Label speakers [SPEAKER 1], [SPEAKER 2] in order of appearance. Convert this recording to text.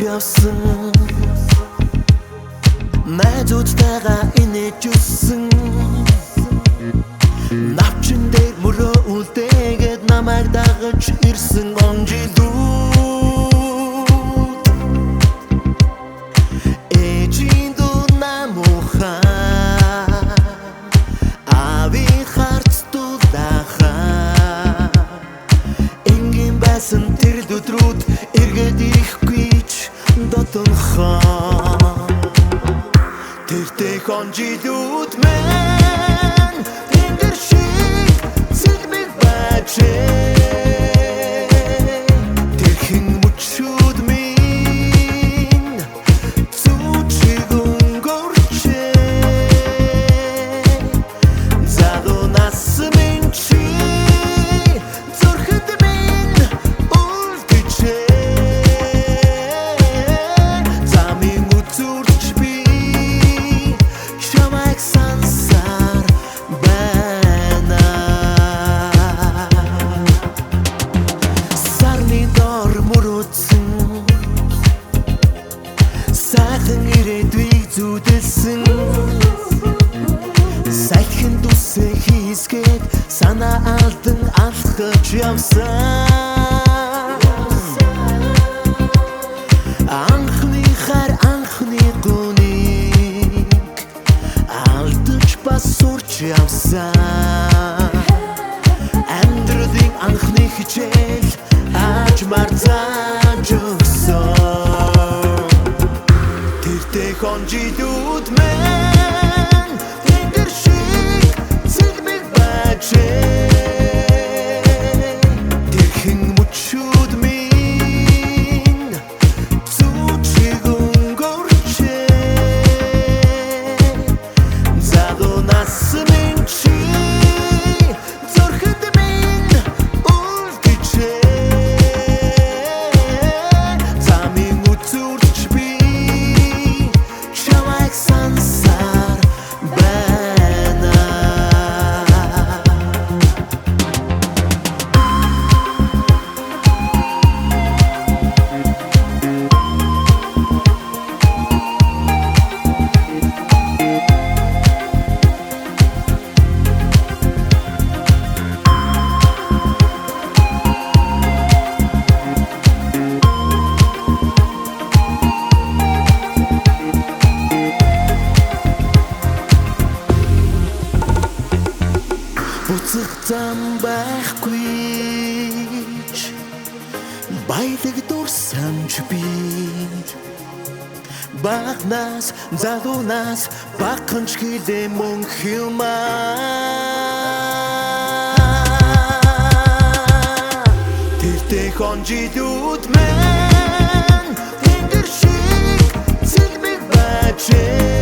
[SPEAKER 1] явсан найзуудтайгаа инээж өссөн навчин дээр мөрөө үлдээгээд намайг дагаж ирсэн он жилүүд ээжийн дүү намуухай ави харц дулахай энгийн байсан тэр өдрүүд эргээд ирэхгүй ч дотнохоо тэртэй он жилүүд мэн тэндэр шиг сэлмэг бачээ тэрхэн мөчүүд минь цучиг өнгөрчээ задунас минь чи зурхэд минь үлдэжээ замын үзүрч би чамайг сансаар байна сарны дор мөрөөдсөн сайхан ирээдүйг зүудэлсэн сайхан дүсээ хийсгээд санаа алдан алхаж явсан анхныхаар анхны гүнийг алдаж бас сурч явсан амьдралын анхны хичээл ажмаар зааж өгсөн тэртэй он жилүүд мэн тэндэр шиг сэлмэг бачээ тэрхэн мөчүүд минь цучиг өнгөрчээ задунас минь чи зурхэд минь үлдэжээ замын үзүрч би чамайг сансаар байна буцах зам байхгүй ч баялаг дурсан ч би багнаас залуунаас баканч хилээ мөн хилмаа тэртэй он жилүүд мэн тэндэр шиг сэлмэг бачээ